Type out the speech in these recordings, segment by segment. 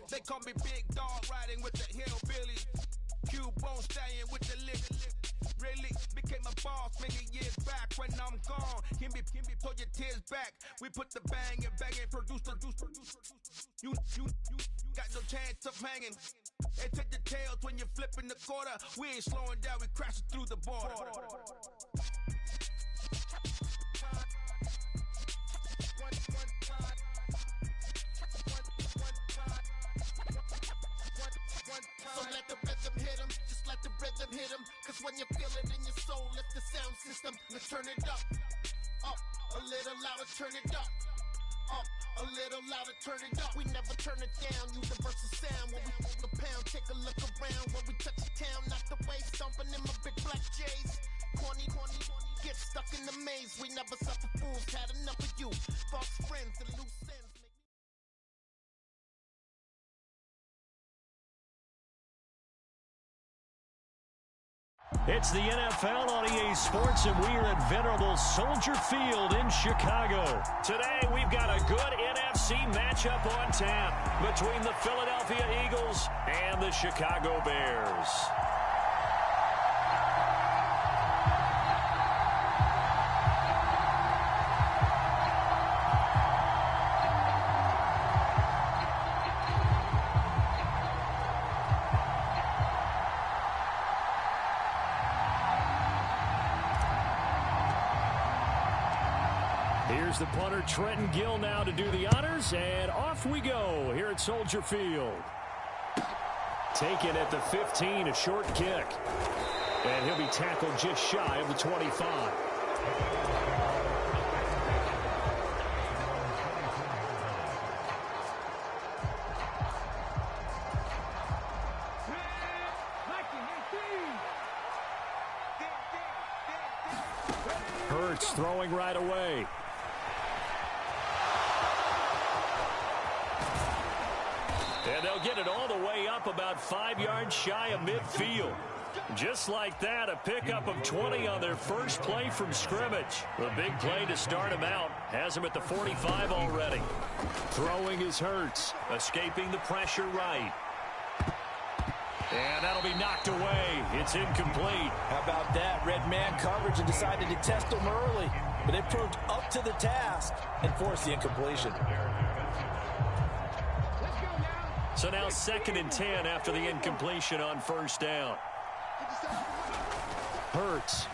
They call me Big Dog, riding with the hillbillies. Cubone stallion with the lick. Really became a boss many years back. When I'm gone, Kimby, pull your tears back. We put the bang and produce. You got no chance of hanging. And take the tails when you're flipping the quarter. We ain't slowing down, we crashing through the border. So let the rhythm hit him, just let the rhythm hit him. Cause when you feel it in your soul, lift the sound system. Let's turn it up, a little louder, turn it up. A little louder, turn it up. We never turn it down, universal sound. When we move the pound, take a look around. When we touch the town, knock the way, stomping in my big black J's. Corny, get stuck in the maze. We never suffer fools, had enough of you. False friends and loose ends. It's the NFL on EA Sports, and we are at venerable Soldier Field in Chicago. Today, we've got a good NFC matchup on tap between the Philadelphia Eagles and the Chicago Bears. Here's the punter, Trenton Gill, now to do the honors, and off we go here at Soldier Field. Taken at the 15, a short kick. And he'll be tackled just shy of the 25. Hurts throwing right away. And they'll get it all the way up about 5 yards shy of midfield. Just like that, a pickup of 20 on their first play from scrimmage. A big play to start him out. Has him at the 45 already. Throwing is Hurts. Escaping the pressure right. And that'll be knocked away. It's incomplete. How about that? Red man coverage and decided to test them early. But they proved up to the task and forced the incompletion. So now 2nd and 10 after the incompletion on first down. Hurts.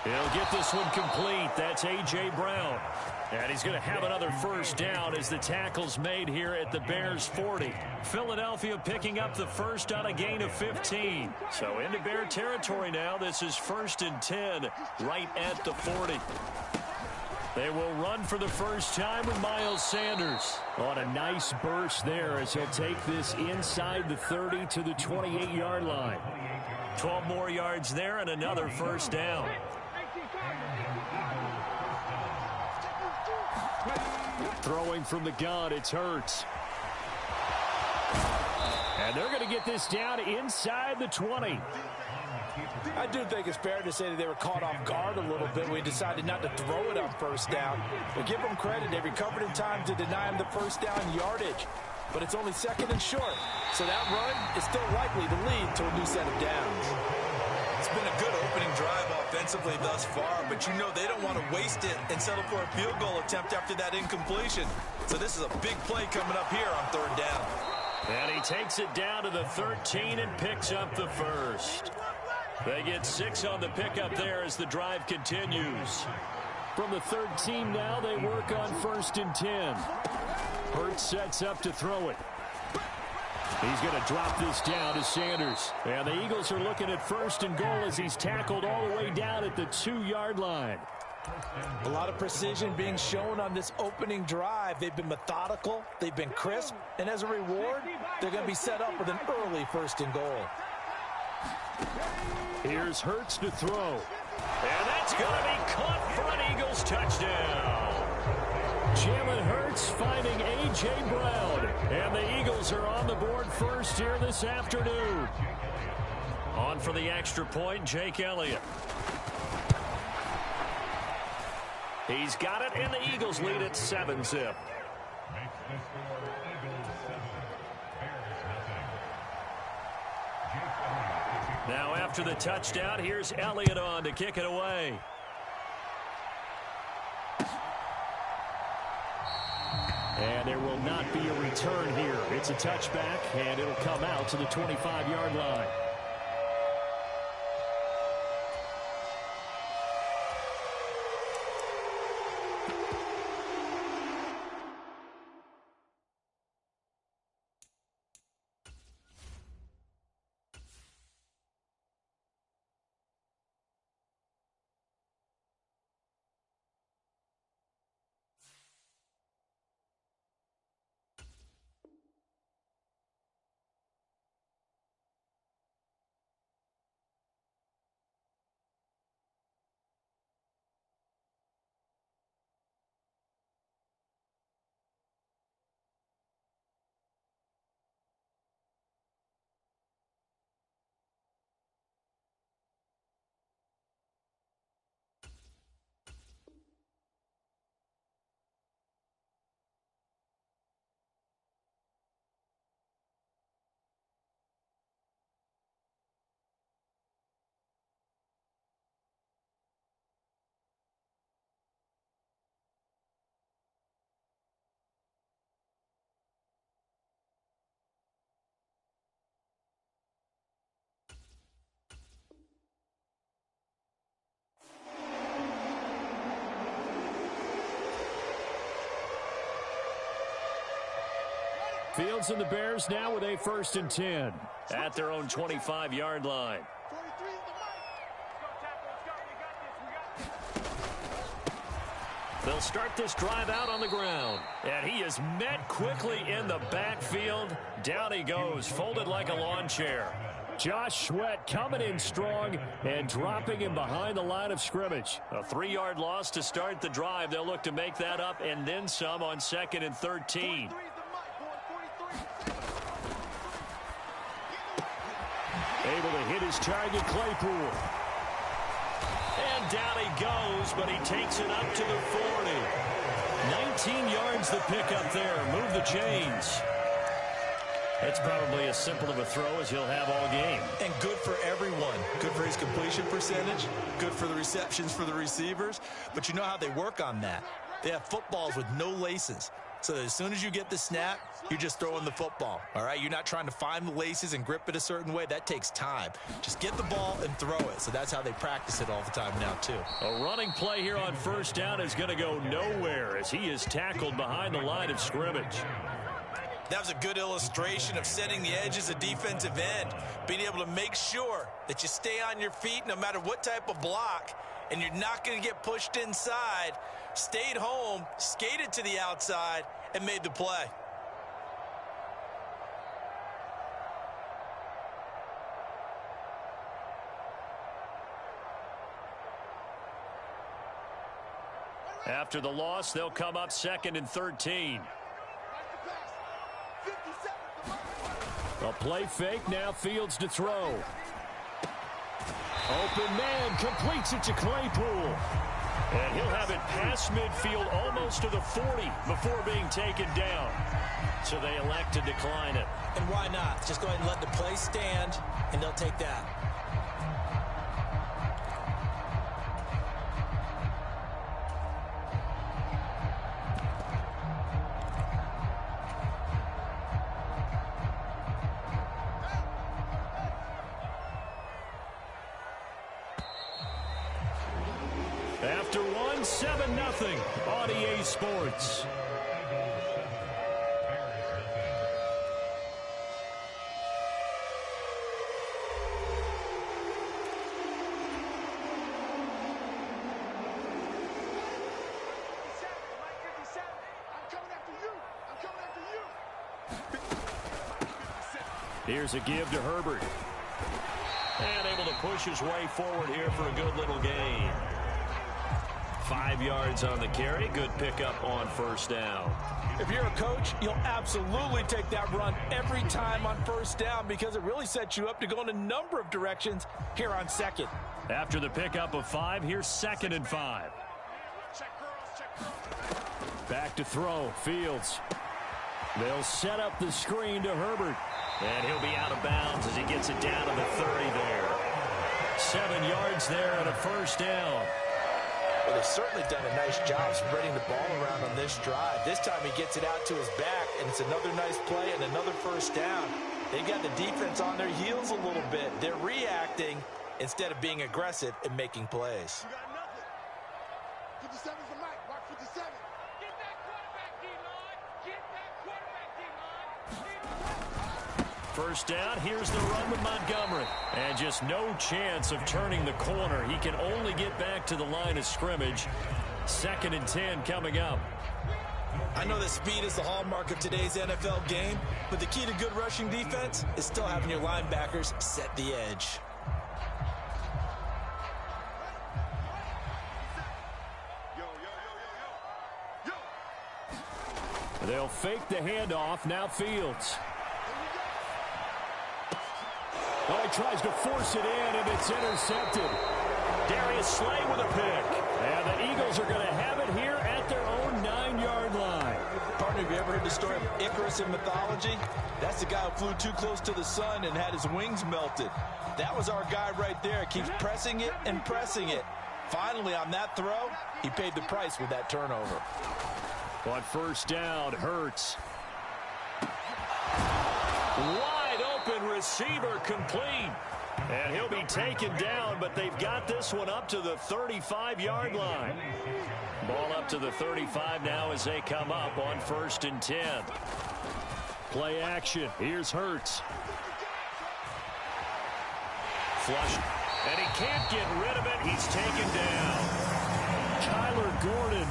He'll get this one complete. That's A.J. Brown. And he's going to have another first down as the tackle's made here at the Bears 40. Philadelphia picking up the first on a gain of 15. So into Bear territory now. This is 1st and 10 right at the 40. They will run for the first time with Miles Sanders. On a nice burst there as he'll take this inside the 30 to the 28-yard line. 12 more yards there and another first down. Throwing from the gun, it's Hurts. And they're going to get this down inside the 20. I do think it's fair to say that they were caught off guard a little bit when we decided not to throw it on first down. But give them credit. They recovered in time to deny him the first down yardage. But it's only 2nd and short. So that run is still likely to lead to a new set of downs. It's been a good opening drive offensively thus far, but you know they don't want to waste it and settle for a field goal attempt after that incompletion. So this is a big play coming up here on 3rd down. And he takes it down to the 13 and picks up the first. They get 6 on the pickup there as the drive continues. From the 13 now, they work on 1st and 10. Hurts sets up to throw it. He's going to drop this down to Sanders. And the Eagles are looking at 1st and goal as he's tackled all the way down at the 2-yard line. A lot of precision being shown on this opening drive. They've been methodical, they've been crisp, and as a reward, they're going to be set up with an early 1st and goal. Here's Hurts to throw. And that's going to be caught for an Eagles touchdown. Jalen Hurts finding A.J. Brown. And the Eagles are on the board first here this afternoon. On for the extra point, Jake Elliott. He's got it, and the Eagles lead at 7-zip. Now after the touchdown, here's Elliott on to kick it away. And there will not be a return here. It's a touchback, and it'll come out to the 25-yard line. Fields and the Bears now with a 1st and 10 at their own 25-yard line. They'll start this drive out on the ground. And he is met quickly in the backfield. Down he goes, folded like a lawn chair. Josh Sweat coming in strong and dropping him behind the line of scrimmage. A 3-yard loss to start the drive. They'll look to make that up and then some on 2nd and 13. Able to hit his target, Claypool. And down he goes, but he takes it up to the 40. 19 yards the pickup there. Move the chains. It's probably as simple of a throw as he'll have all game. And good for everyone. Good for his completion percentage. Good for the receptions for the receivers. But you know how they work on that. They have footballs with no laces. So that as soon as you get the snap, you're just throwing the football. All right? You're not trying to find the laces and grip it a certain way. That takes time. Just get the ball and throw it. So that's how they practice it all the time now, too. A running play here on 1st down is going to go nowhere as he is tackled behind the line of scrimmage. That was a good illustration of setting the edge as a defensive end, being able to make sure that you stay on your feet no matter what type of block, and you're not going to get pushed inside. Stayed home, skated to the outside, and made the play. After the loss, they'll come up 2nd and 13. A play fake, now Fields to throw. Open man, completes it to Claypool. And he'll have it past midfield almost to the 40 before being taken down. So they elect to decline it. And why not? Just go ahead and let the play stand, and they'll take that. After 7-0 on EA Sports. Here's a give to Herbert. And able to push his way forward here for a good little gain. 5 yards on the carry. Good pickup on 1st down. If you're a coach, you'll absolutely take that run every time on 1st down because it really sets you up to go in a number of directions here on 2nd. After the pickup of 5, here's 2nd and 5. Back to throw. Fields. They'll set up the screen to Herbert. And he'll be out of bounds as he gets it down to the 30 there. 7 yards there and a first down. Well, they've certainly done a nice job spreading the ball around on this drive. This time he gets it out to his back, and it's another nice play and another first down. They've got the defense on their heels a little bit. They're reacting instead of being aggressive and making plays. You got nothing. 57's the mic. Mark 57. Get that quarterback, D-line. Get that quarterback, D-line. First down, here's the run with Montgomery. And just no chance of turning the corner. He can only get back to the line of scrimmage. 2nd and 10 coming up. I know that speed is the hallmark of today's NFL game, but the key to good rushing defense is still having your linebackers set the edge. They'll fake the handoff. Now Fields. Oh, he tries to force it in, and it's intercepted. Darius Slay with a pick. And the Eagles are going to have it here at their own 9-yard line. Partner, have you ever heard the story of Icarus in mythology? That's the guy who flew too close to the sun and had his wings melted. That was our guy right there. Keeps pressing it and pressing it. Finally, on that throw, he paid the price with that turnover. On first down, Hurts. Wide open receiver complete. And he'll be taken down, but they've got this one up to the 35-yard line. Ball up to the 35 now as they come up on 1st and 10. Play action. Here's Hurts. Flush. And he can't get rid of it. He's taken down. Kyler Gordon.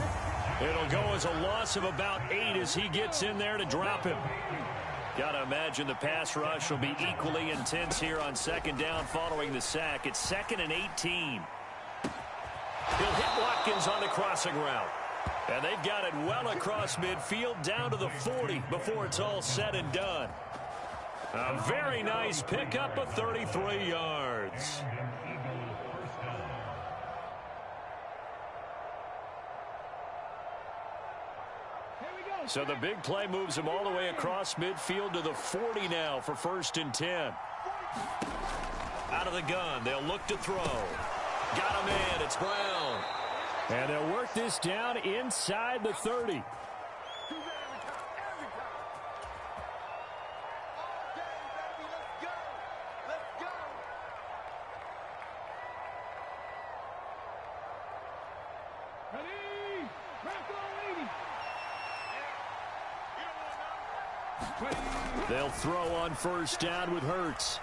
It'll go as a loss of about 8 as he gets in there to drop him. Got to imagine the pass rush will be equally intense here on 2nd down following the sack. It's 2nd and 18. He'll hit Watkins on the crossing route. And they've got it well across midfield down to the 40 before it's all said and done. A very nice pickup of 33 yards. So the big play moves him all the way across midfield to the 40 now for 1st and 10. Out of the gun, they'll look to throw. Got him in, it's Brown. And they'll work this down inside the 30. They'll throw on 1st down with Hurts.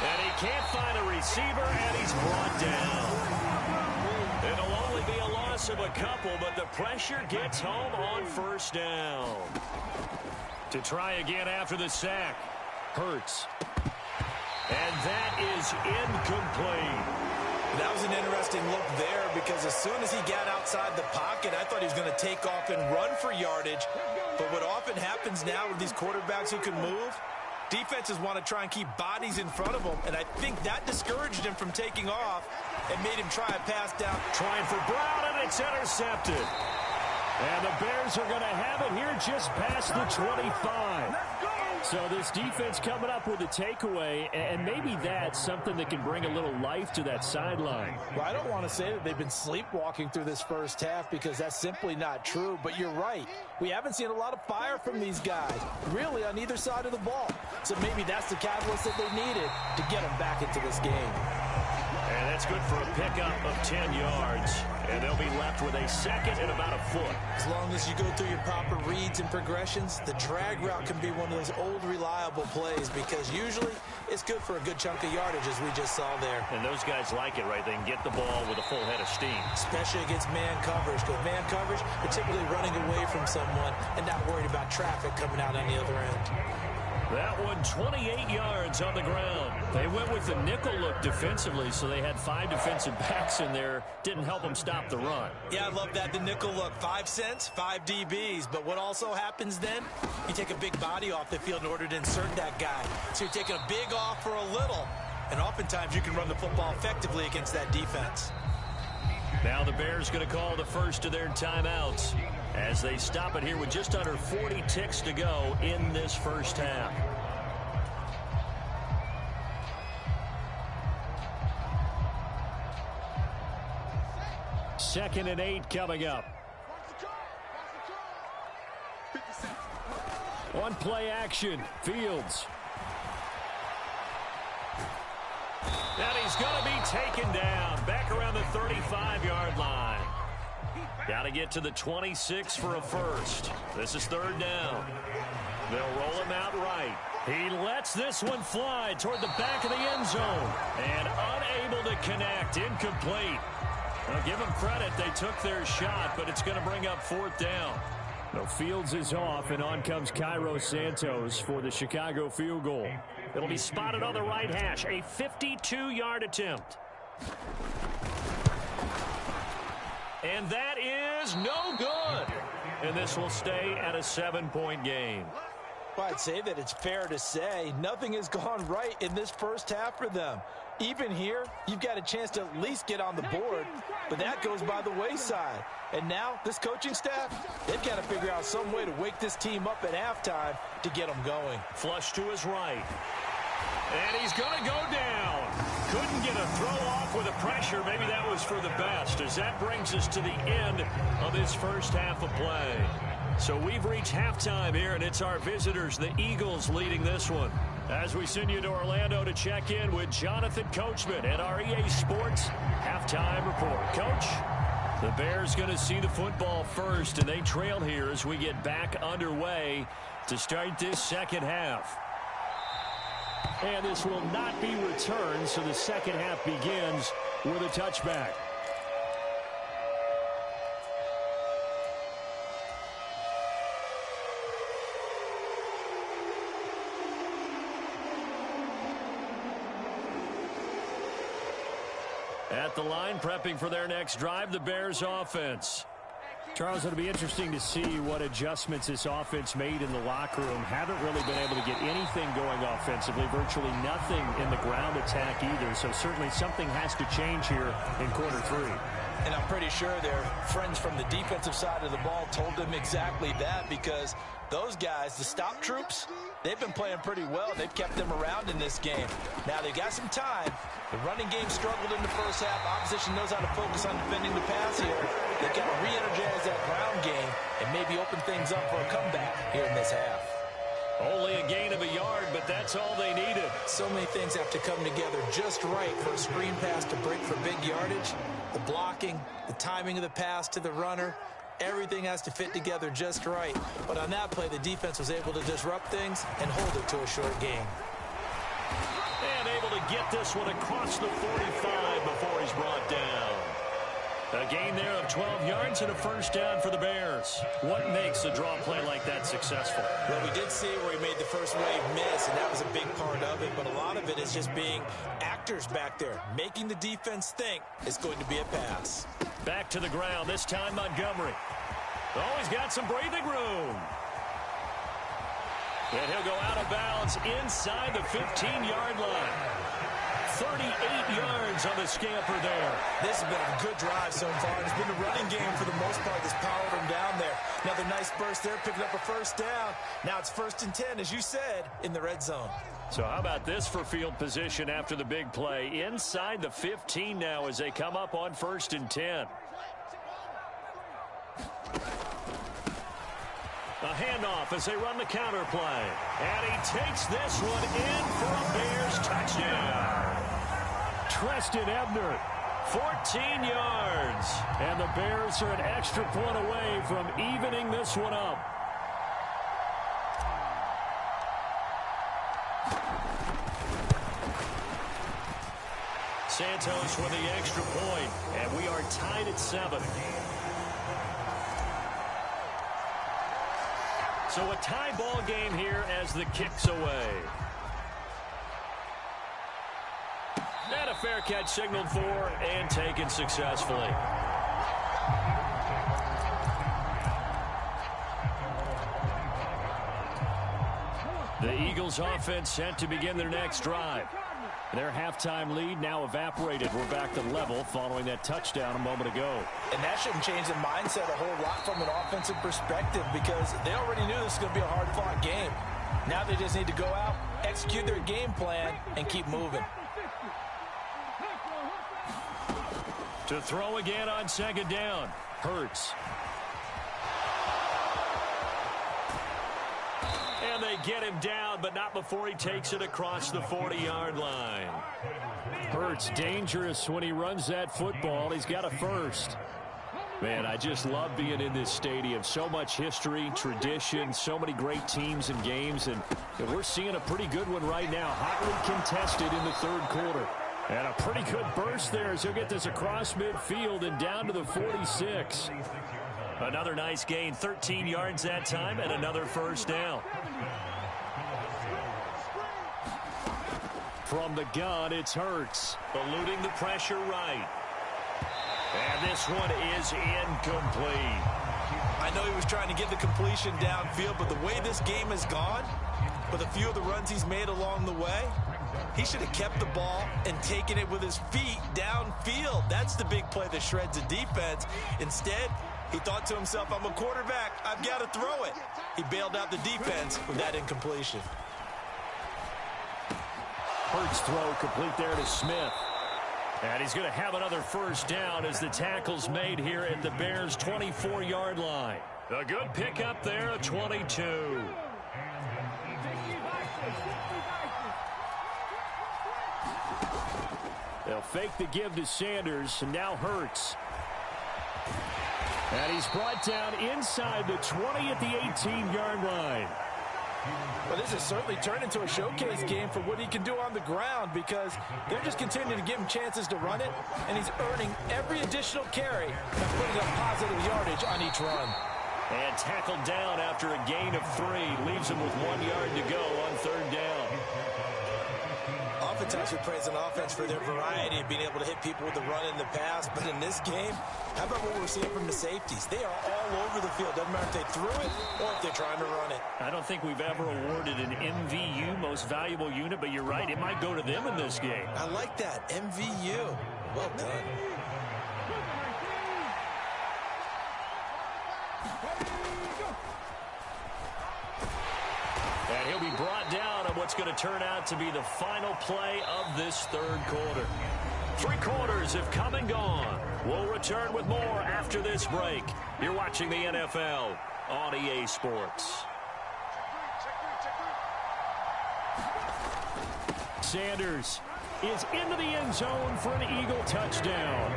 And he can't find a receiver, and he's brought down. It'll only be a loss of a couple, but the pressure gets home on 1st down. To try again after the sack. Hurts. And that is incomplete. That was an interesting look there because as soon as he got outside the pocket, I thought he was going to take off and run for yardage. But what often happens now with these quarterbacks who can move, defenses want to try and keep bodies in front of them, and I think that discouraged him from taking off and made him try a pass down. Trying for Brown, and it's intercepted. And the Bears are going to have it here just past the 25. So this defense coming up with a takeaway, and maybe that's something that can bring a little life to that sideline. Well, I don't want to say that they've been sleepwalking through this first half because that's simply not true, but you're right. We haven't seen a lot of fire from these guys, really on either side of the ball. So maybe that's the catalyst that they needed to get them back into this game. And that's good for a pickup of 10 yards. And they'll be left with a 2nd and about a foot. As long as you go through your proper reads and progressions, the drag route can be one of those old reliable plays because usually it's good for a good chunk of yardage as we just saw there. And those guys like it, right? They can get the ball with a full head of steam. Especially against man coverage because man coverage, they're typically running away from someone and not worried about traffic coming out on the other end. That one 28 yards on the ground. They went with the nickel look defensively, so they had 5 defensive backs in there. Didn't help them stop the run. Yeah, I love that. The nickel look. 5 cents, 5 DBs. But what also happens then, you take a big body off the field in order to insert that guy. So you're taking a big off for a little. And oftentimes you can run the football effectively against that defense. Now the Bears going to call the first of their timeouts as they stop it here with just under 40 ticks to go in this first half. Second and 8 coming up. One play action. Fields. And he's going to be taken down. Back around the 35-yard line. Got to get to the 26 for a first. This is third down. They'll roll him out right. He lets this one fly toward the back of the end zone. And unable to connect. Incomplete. Now give them credit. They took their shot, but it's going to bring up fourth down. Well, Fields is off, and on comes Cairo Santos for the Chicago field goal. It'll be spotted on the right hash. A 52-yard attempt. And that is no good. And this will stay at a 7-point game. Well, I'd say that it's fair to say nothing has gone right in this first half for them. Even here, you've got a chance to at least get on the board, but that goes by the wayside. And now, this coaching staff, they've got to figure out some way to wake this team up at halftime to get them going. Flush to his right. And he's going to go down. Couldn't get a throw off with the pressure. Maybe that was for the best, as that brings us to the end of this first half of play. So we've reached halftime here, and it's our visitors, the Eagles, leading this one. As we send you to Orlando to check in with Jonathan Coachman at our EA Sports Halftime Report. Coach, the Bears going to see the football first, and they trail here as we get back underway to start this second half. And this will not be returned, so the second half begins with a touchback. At the line, prepping for their next drive, the Bears offense. Charles, it'll be interesting to see what adjustments this offense made in the locker room. Haven't really been able to get anything going offensively, virtually nothing in the ground attack either. So certainly something has to change here in quarter three. And I'm pretty sure their friends from the defensive side of the ball told them exactly that, because those guys, the stop troops, they've been playing pretty well. They've kept them around in this game. Now they've got some time. The running game struggled in the first half. Opposition knows how to focus on defending the pass here. They've got to re-energize that ground game and maybe open things up for a comeback here in this half. Only a gain of a yard, but that's all they needed. So many things have to come together just right for a screen pass to break for big yardage. The blocking, the timing of the pass to the runner, everything has to fit together just right. But on that play, the defense was able to disrupt things and hold it to a short game. And able to get this one across the 45 before he's brought down. A gain there of 12 yards and a first down for the Bears. What makes a draw play like that successful? Well, we did see where he made the first wave miss, and that was a big part of it. But a lot of it is just being actors back there, making the defense think it's going to be a pass. Back to the ground, this time Montgomery. Oh, he's got some breathing room. And he'll go out of bounds inside the 15-yard line. 38 yards on the scamper there. This has been a good drive so far. It's been the running game for the most part that's powered him down there. Another nice burst there, picking up a first down. Now it's 1st and 10, as you said, in the red zone. So how about this for field position after the big play? Inside the 15 now as they come up on 1st and 10. A handoff as they run the counter play. And he takes this one in for a Bears touchdown. Treston Ebner, 14 yards. And the Bears are an extra point away from evening this one up. Santos with the extra point, and we are tied at 7. So a tie ball game here as the kick's away. And a fair catch signaled for and taken successfully. The Eagles offense set to begin their next drive. Their halftime lead now evaporated. We're back to level following that touchdown a moment ago. And that shouldn't change the mindset a whole lot from an offensive perspective because they already knew this was going to be a hard-fought game. Now they just need to go out, execute their game plan, and keep moving. To throw again on second down. Hurts. And they get him down, but not before he takes it across the 40-yard line. Hurts dangerous when he runs that football. He's got a first. Man, I just love being in this stadium. So much history, tradition, so many great teams and games, and we're seeing a pretty good one right now. Hotly contested in the third quarter. And a pretty good burst there as he'll get this across midfield and down to the 46. Another nice gain, 13 yards that time, and another first down. From the gun, it's Hurts, eluding the pressure right. And this one is incomplete. I know he was trying to get the completion downfield, but the way this game has gone, with a few of the runs he's made along the way, he should have kept the ball and taken it with his feet downfield. That's the big play that shreds the defense. Instead, he thought to himself, I'm a quarterback, I've got to throw it. He bailed out the defense with that incompletion. Hurts throw complete there to Smith. And he's going to have another first down as the tackle's made here at the Bears' 24-yard line. A good pickup there, a 22. They'll fake the give to Sanders, and now Hurts. And he's brought down inside the 20 at the 18-yard line. Well, this has certainly turned into a showcase game for what he can do on the ground because they're just continuing to give him chances to run it, and he's earning every additional carry by putting up positive yardage on each run. And tackled down after a gain of 3. Leaves him with 1 yard to go on third down. Oftentimes we praise an offense for their variety of being able to hit people with the run and the pass, but in this game, how about what we're seeing from the safeties? They are all over the field. Doesn't matter if they threw it or if they're trying to run it. I don't think we've ever awarded an MVU, most valuable unit, but you're right, it might go to them in this game. I like that, MVU. Well done. And he'll be brought down on what's going to turn out to be the final play of this third quarter. 3 quarters have come and gone. We'll return with more after this break. You're watching the NFL on EA Sports. Sanders is into the end zone for an Eagle touchdown.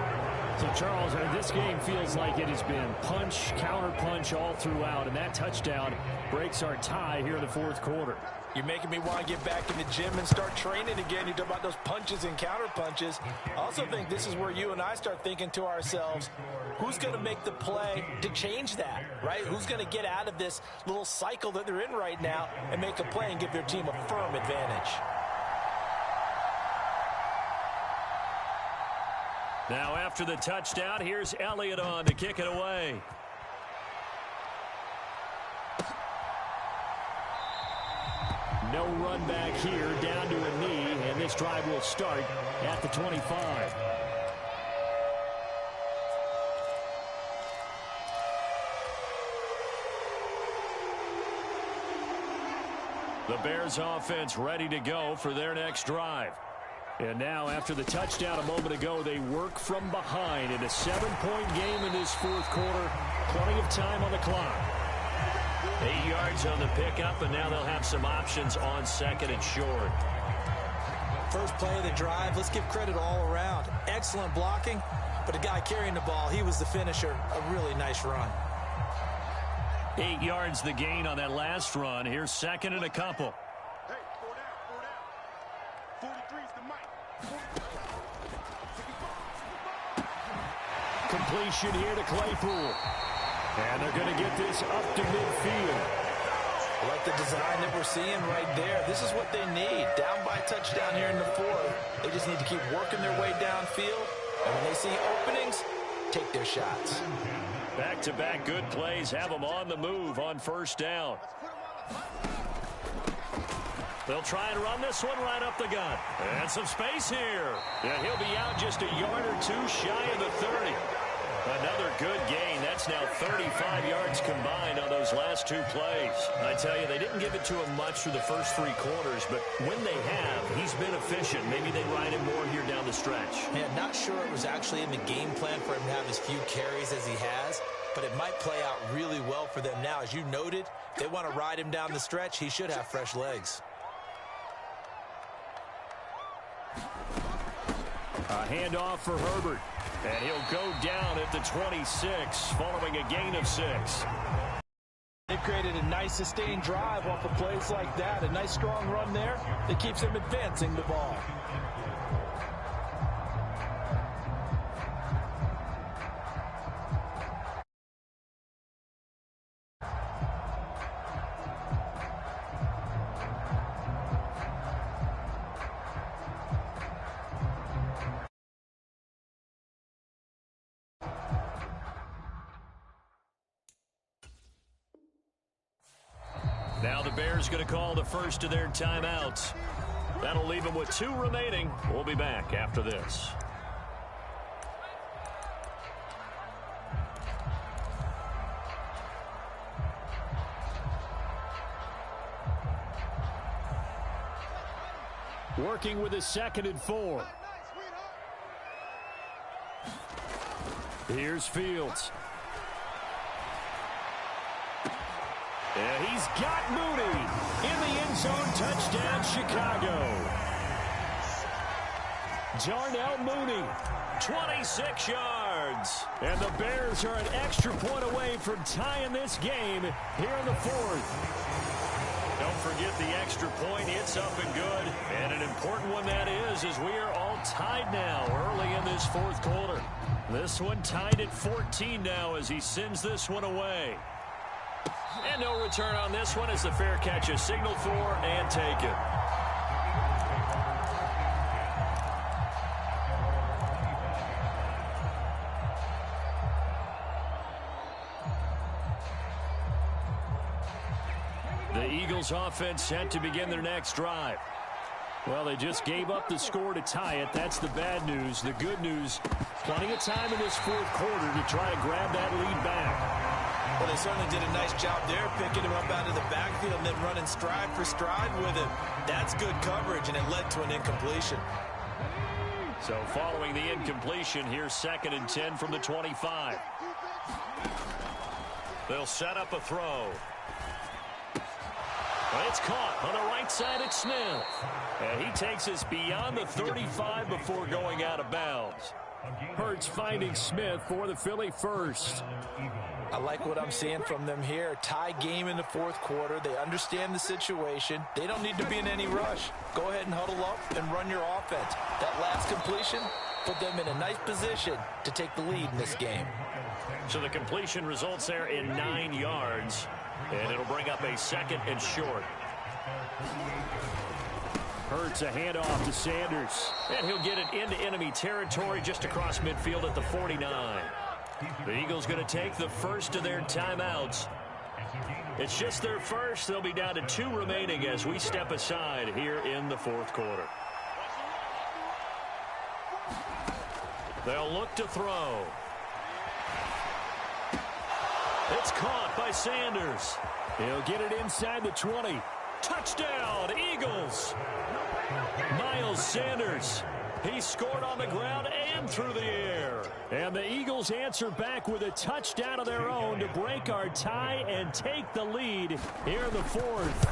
So, Charles, this game feels like it has been punch, counter-punch all throughout, and that touchdown breaks our tie here in the fourth quarter. You're making me want to get back in the gym and start training again. You talk about those punches and counter-punches. I also think this is where you and I start thinking to ourselves, who's going to make the play to change that, right? Who's going to get out of this little cycle that they're in right now and make a play and give their team a firm advantage? Now after the touchdown, here's Elliott on to kick it away. No run back here, down to a knee, and this drive will start at the 25. The Bears offense ready to go for their next drive. And now, after the touchdown a moment ago, they work from behind in a 7-point game in this fourth quarter. Plenty of time on the clock. 8 yards on the pickup, and now they'll have some options on second and short. First play of the drive, let's give credit all around. Excellent blocking, but the guy carrying the ball, he was the finisher. A really nice run. 8 yards the gain on that last run. Here's second and a couple. Completion here to Claypool. And they're going to get this up to midfield. I like the design that we're seeing right there. This is what they need. Down by touchdown here in the fourth. They just need to keep working their way downfield. And when they see openings, take their shots. Back-to-back good plays have them on the move on first down. They'll try and run this one right up the gut. And some space here. And he'll be out just a yard or two shy of the 30. Another good gain. That's now 35 yards combined on those last two plays. I tell you, they didn't give it to him much through the first 3 quarters, but when they have, he's been efficient. Maybe they ride him more here down the stretch. Yeah, not sure it was actually in the game plan for him to have as few carries as he has, but it might play out really well for them now. As you noted, they want to ride him down the stretch. He should have fresh legs. A handoff for Herbert. And he'll go down at the 26 following a gain of 6. They've created a nice sustained drive off of plays like that. A nice strong run there that keeps them advancing the ball. Now the Bears going to call the first of their timeouts. That'll leave them with 2 remaining. We'll be back after this. Working with a 2nd and 4. Here's Fields. And he's got Mooney in the end zone. Touchdown, Chicago. Darnell Mooney, 26 yards. And the Bears are an extra point away from tying this game here in the 4th. Don't forget the extra point. It's up and good. And an important one that is, as we are all tied now early in this 4th quarter. This one tied at 14 now as he sends this one away. And no return on this one as the fair catch is signaled for and taken. The Eagles offense set to begin their next drive. Well, they just gave up the score to tie it. That's the bad news. The good news, plenty of time in this 4th quarter to try to grab that lead back. Well, they certainly did a nice job there, picking him up out of the backfield and then running stride for stride with him. That's good coverage, and it led to an incompletion. So following the incompletion, here's 2nd and 10 from the 25. They'll set up a throw. It's caught on the right side at Smith. And he takes us beyond the 35 before going out of bounds. Hurts finding Smith for the Philly first. I like what I'm seeing from them here. Tie game in the 4th quarter. They understand the situation. They don't need to be in any rush. Go ahead and huddle up and run your offense. That last completion put them in a nice position to take the lead in this game. So the completion results there in 9 yards. And it'll bring up a 2nd and short. Hurts a handoff to Sanders. And he'll get it into enemy territory just across midfield at the 49. The Eagles going to take the first of their timeouts. It's just their first. They'll be down to 2 remaining as we step aside here in the 4th quarter. They'll look to throw. It's caught by Sanders. He'll get it inside the 20. Touchdown, Eagles. Miles Sanders. He scored on the ground and through the air. And the Eagles answer back with a touchdown of their own to break our tie and take the lead here in the 4th.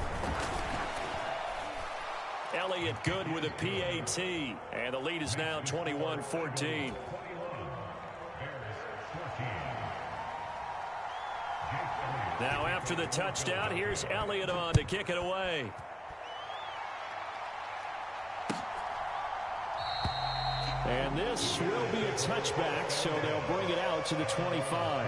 Elliott good with a PAT. And the lead is now 21-14. Now after the touchdown, here's Elliott on to kick it away. And this will be a touchback, so they'll bring it out to the 25.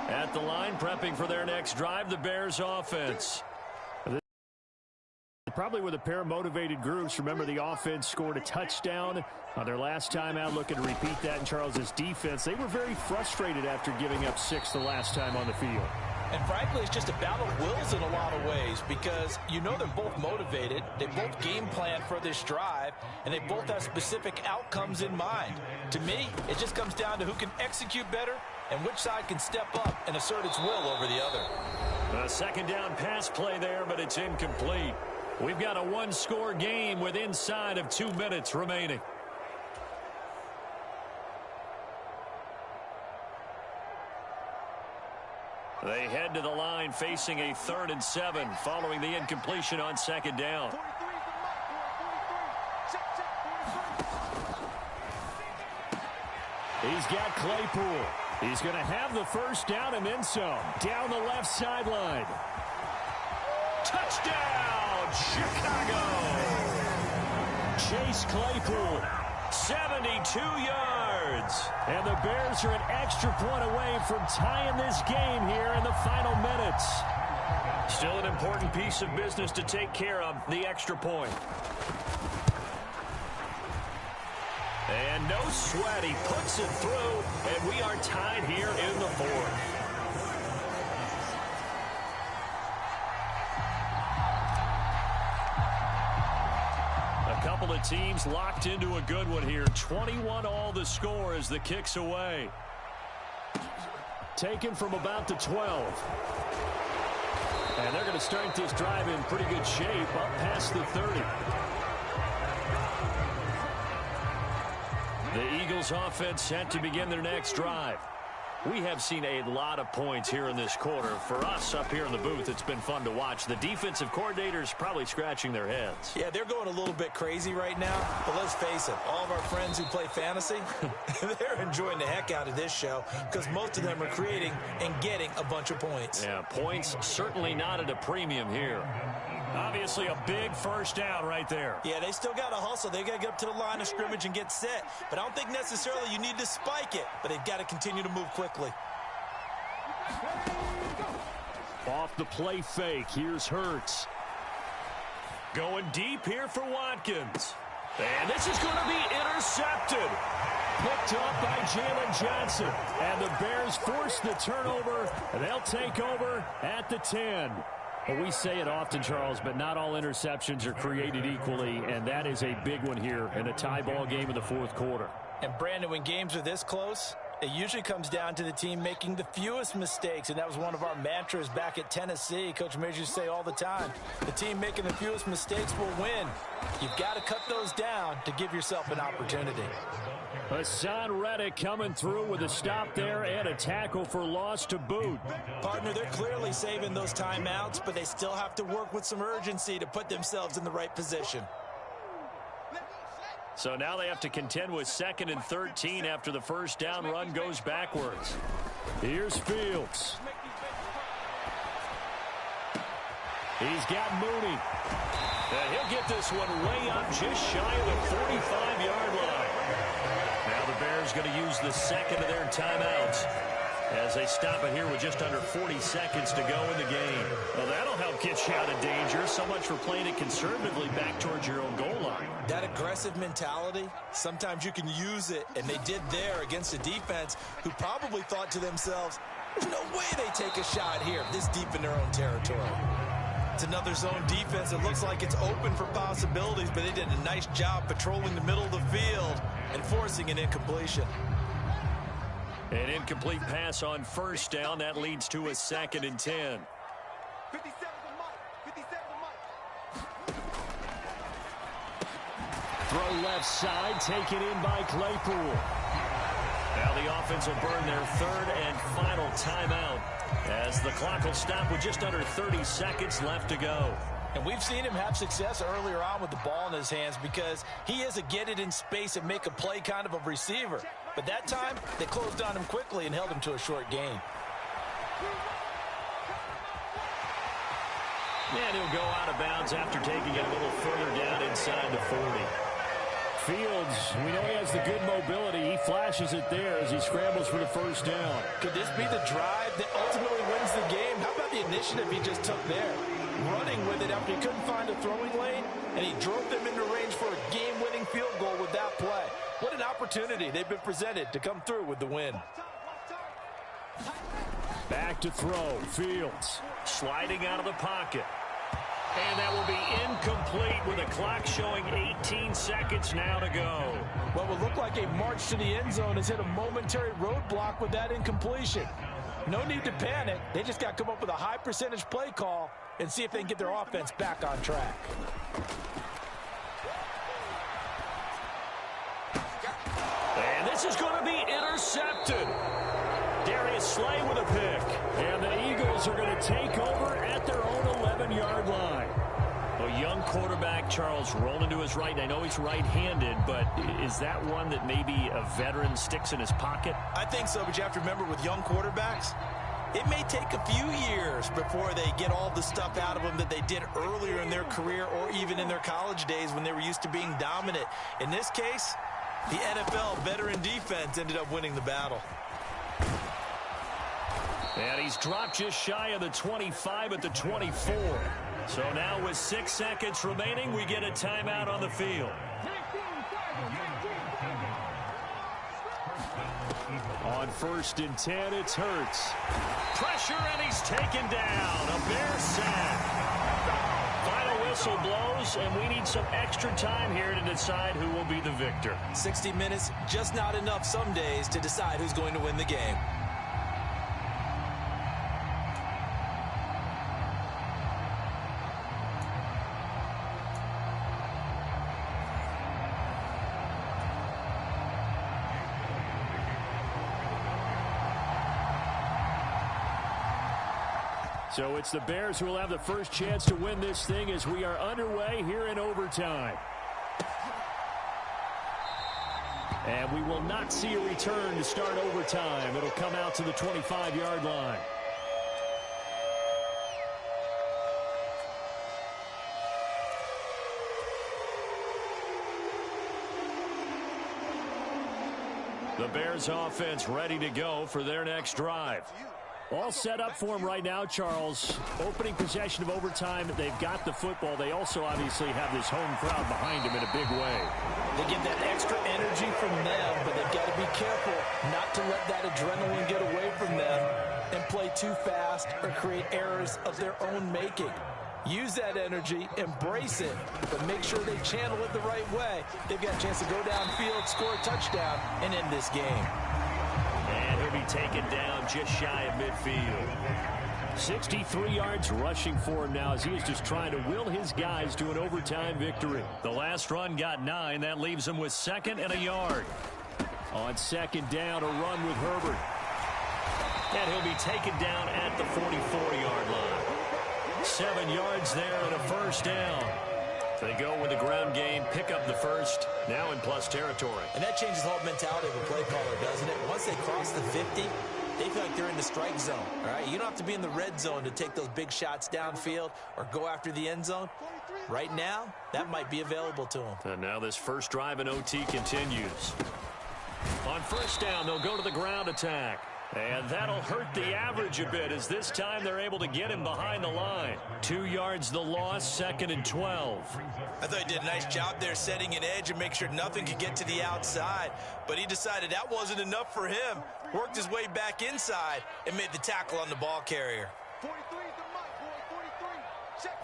At the line, prepping for their next drive, the Bears offense. probably with a pair of motivated groups. Remember, the offense scored a touchdown on their last time out. Looking to repeat that in Charles's defense. They were very frustrated after giving up 6 the last time on the field. And frankly, it's just a battle of wills in a lot of ways because you know they're both motivated. They both game plan for this drive, and they both have specific outcomes in mind. To me, it just comes down to who can execute better and which side can step up and assert its will over the other. A second down pass play there, but it's incomplete. We've got a one-score game with inside of 2 minutes remaining. They head to the line facing a 3rd and 7 following the incompletion on second down. He's got Claypool. He's going to have the first down and then some. Down the left sideline. Touchdown, Chicago. Chase Claypool, 72 yards. And the Bears are an extra point away from tying this game here in the final minutes. Still an important piece of business to take care of, the extra point. And no sweat, he puts it through, and we are tied here in the 4th. A couple of teams locked into a good one here. 21 all the score as the kick's away. Taken from about the 12. And they're going to start this drive in pretty good shape up past the 30. The Eagles offense set to begin their next drive. We have seen a lot of points here in this quarter. For us up here in the booth, it's been fun to watch. The defensive coordinators probably scratching their heads. Yeah, they're going a little bit crazy right now. But let's face it, all of our friends who play fantasy, they're enjoying the heck out of this show because most of them are creating and getting a bunch of points. Yeah, points certainly not at a premium here. Obviously a big first down right there. Yeah, they still got to hustle. They got to get up to the line of scrimmage and get set. But I don't think necessarily you need to spike it. But they've got to continue to move quickly. Off the play fake. Here's Hurts. Going deep here for Watkins. And this is going to be intercepted. Picked up by Jalen Johnson. And the Bears force the turnover. And they'll take over at the 10. Well, we say it often, Charles, but not all interceptions are created equally, and that is a big one here in a tie ball game in the 4th quarter. And, Brandon, when games are this close, it usually comes down to the team making the fewest mistakes, and that was one of our mantras back at Tennessee. Coach Mears used to say all the time, the team making the fewest mistakes will win. You've got to cut those down to give yourself an opportunity. Hassan Reddick coming through with a stop there and a tackle for loss to boot. Partner, they're clearly saving those timeouts, but they still have to work with some urgency to put themselves in the right position. So now they have to contend with 2nd and 13 after the first down run goes backwards. Here's Fields. He's got Mooney. And he'll get this one way up just shy of the 45-yard line. Now the Bears going to use the second of their timeouts as they stop it here with just under 40 seconds to go in the game. Well, that'll help get you out of danger. So much for playing it conservatively back towards your own goal line. That aggressive mentality, sometimes you can use it, and they did there against a defense who probably thought to themselves, there's no way they take a shot here this deep in their own territory. It's another zone defense. It looks like it's open for possibilities, but they did a nice job patrolling the middle of the field and forcing an incompletion. An incomplete pass on first down. That leads to a 2nd and 10. Throw left side, taken in by Claypool. Now the offense will burn their 3rd and final timeout as the clock will stop with just under 30 seconds left to go. And we've seen him have success earlier on with the ball in his hands because he is a get it in space and make a play kind of a receiver. But that time, they closed on him quickly and held him to a short gain. And he'll go out of bounds after taking it a little further down inside the 40. Fields, we know he has the good mobility. He flashes it there as he scrambles for the first down. Could this be the drive that ultimately wins the game? How about the initiative he just took there? running with it after he couldn't find a throwing lane, and he drove them into range for a game-winning field goal with that play. What an opportunity they've been presented to come through with the win. Back to throw. Fields sliding out of the pocket. And that will be incomplete with the clock showing 18 seconds now to go. What will look like a march to the end zone has hit a momentary roadblock with that incompletion. No need to panic. They just got to come up with a high percentage play call and see if they can get their offense back on track. And this is going to be intercepted. Darius Slay with a pick. And the Eagles are going to take over at their own 11-yard line. A young quarterback, Charles, rolling to his right. And I know he's right-handed, but is that one that maybe a veteran sticks in his pocket? I think so, but you have to remember with young quarterbacks, it may take a few years before they get all the stuff out of them that they did earlier in their career or even in their college days when they were used to being dominant. In this case, the NFL veteran defense ended up winning the battle. And he's dropped just shy of the 25 at the 24. So now with 6 seconds remaining, we get a timeout on the field. On 1st and 10, it's Hurts. Pressure, and he's taken down. A Bear sack. Final whistle blows, and we need some extra time here to decide who will be the victor. 60 minutes, just not enough some days to decide who's going to win the game. So it's the Bears who will have the first chance to win this thing as we are underway here in overtime. And we will not see a return to start overtime. It'll come out to the 25-yard line. The Bears offense ready to go for their next drive. All set up for them right now, Charles. Opening possession of overtime. They've got the football. They also obviously have this home crowd behind them in a big way. They get that extra energy from them, but they've got to be careful not to let that adrenaline get away from them and play too fast or create errors of their own making. Use that energy, embrace it, but make sure they channel it the right way. They've got a chance to go downfield, score a touchdown, and end this game. And he'll be taken down just shy of midfield. 63 yards rushing for him now as he is just trying to will his guys to an overtime victory. The last run got 9. That leaves him with 2nd and a yard. On 2nd down, a run with Herbert. And he'll be taken down at the 44-yard line. 7 yards there and a first down. They go with the ground game, pick up the first, now in plus territory. And that changes the whole mentality of a play caller, doesn't it? Once they cross the 50, they feel like they're in the strike zone, all right? You don't have to be in the red zone to take those big shots downfield or go after the end zone. Right now, that might be available to them. And now this first drive in OT continues. On first down, they'll go to the ground attack. And that'll hurt the average a bit as this time they're able to get him behind the line. 2 yards the loss, 2nd and 12. I thought he did a nice job there setting an edge and make sure nothing could get to the outside. But he decided that wasn't enough for him. Worked his way back inside and made the tackle on the ball carrier. 43 is the mark, boy. 43. Check.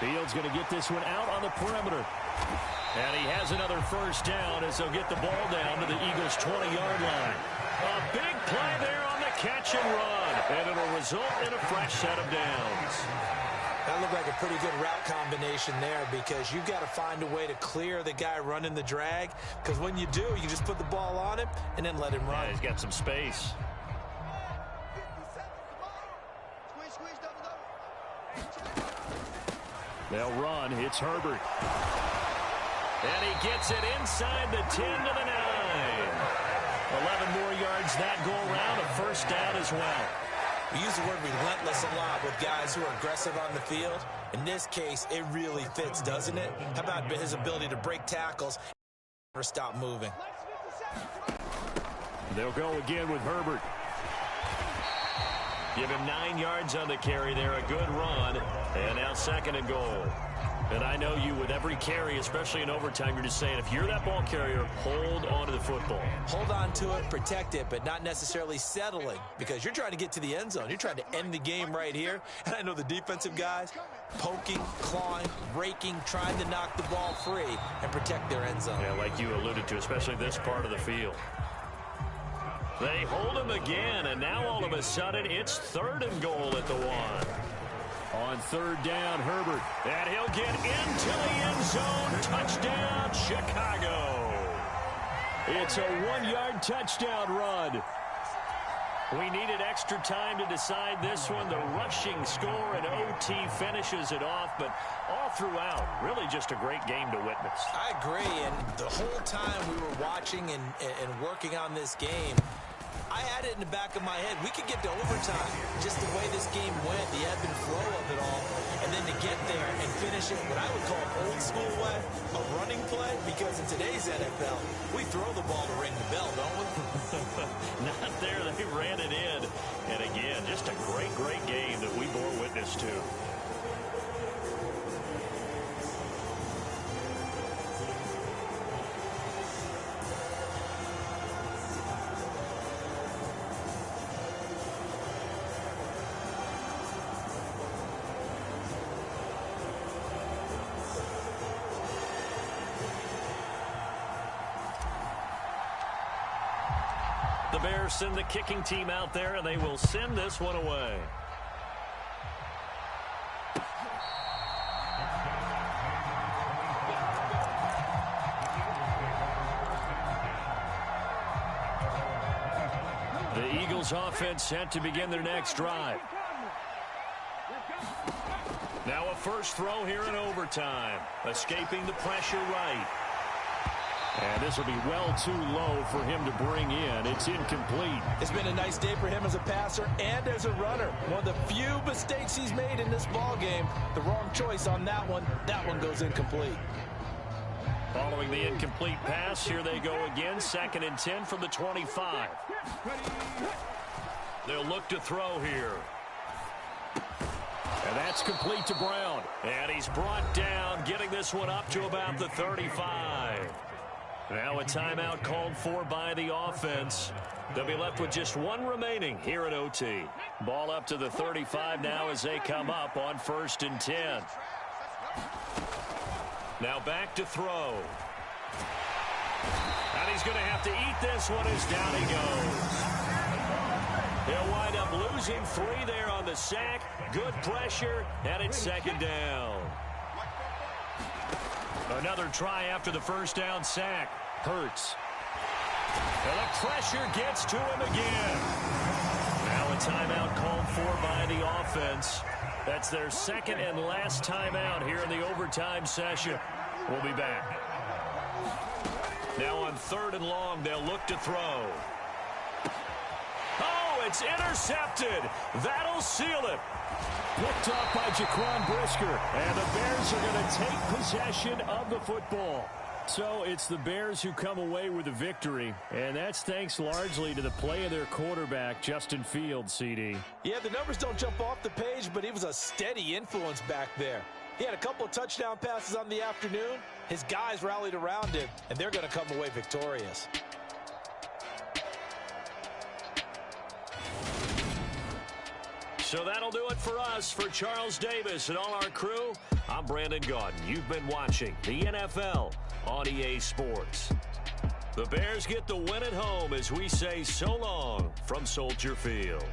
Fields going to get this one out on the perimeter. And he has another first down as they'll get the ball down to the Eagles' 20-yard line. A big play there on the catch and run. And it'll result in a fresh set of downs. That looked like a pretty good route combination there because you've got to find a way to clear the guy running the drag. Because when you do, you just put the ball on him and then let him run. Yeah, he's got some space. They'll run. It's Herbert. And he gets it inside the 10 to the 9. 11 more yards that go around. A first down as well. We use the word relentless a lot with guys who are aggressive on the field. In this case, it really fits, doesn't it? How about his ability to break tackles or stop moving? They'll go again with Herbert. Give him 9 yards on the carry there, a good run, and now 2nd and goal. And I know you, with every carry, especially in overtime, you're just saying, if you're that ball carrier, hold on to the football. Hold on to it, protect it, but not necessarily settling, because you're trying to get to the end zone. You're trying to end the game right here. And I know the defensive guys poking, clawing, raking, trying to knock the ball free and protect their end zone. Yeah, like you alluded to, especially this part of the field. They hold him again, and now all of a sudden it's 3rd and goal at the 1. On 3rd down, Herbert. And he'll get into the end zone. Touchdown, Chicago. It's a 1-yard touchdown run. We needed extra time to decide this one. The rushing score and OT finishes it off, but all throughout, really just a great game to witness. I agree, and the whole time we were watching and working on this game, I had it in the back of my head. We could get to overtime. Just the way this game went, the ebb and flow of it all, and then to get there and finish it what I would call old school way, a running play, because in today's NFL, we throw the ball to ring the bell, don't we? Not there. They ran it in. And again, just a great, great game that we bore witness to. The Bears send the kicking team out there, and they will send this one away. The Eagles offense set to begin their next drive. Now a first throw here in overtime. Escaping the pressure right. And this will be well too low for him to bring in. It's incomplete. It's been a nice day for him as a passer and as a runner. One of the few mistakes he's made in this ball game. The wrong choice on that one. That one goes incomplete. Following the incomplete pass, here they go again. 2nd and 10 from the 25. They'll look to throw here. And that's complete to Brown. And he's brought down, getting this one up to about the 35. Now a timeout called for by the offense. They'll be left with just one remaining here at OT. Ball up to the 35 now as they come up on 1st and 10. Now back to throw. And he's going to have to eat this one as down he goes. He'll wind up losing 3 there on the sack. Good pressure, and it's 2nd down. Another try after the first down sack. Hurts. And the pressure gets to him again. Now a timeout called for by the offense. That's their 2nd and last timeout here in the overtime session. We'll be back. Now on 3rd and long, they'll look to throw. Oh, it's intercepted. That'll seal it. Picked up by Jaquan Brisker. And the Bears are going to take possession of the football. So it's the Bears who come away with a victory, and that's thanks largely to the play of their quarterback, Justin Fields, CD. Yeah, the numbers don't jump off the page, but he was a steady influence back there. He had a couple of touchdown passes on the afternoon. His guys rallied around him, and they're going to come away victorious. So that'll do it for us. For Charles Davis and all our crew, I'm Brandon Gaudin. You've been watching the NFL on EA Sports. The Bears get the win at home as we say so long from Soldier Field.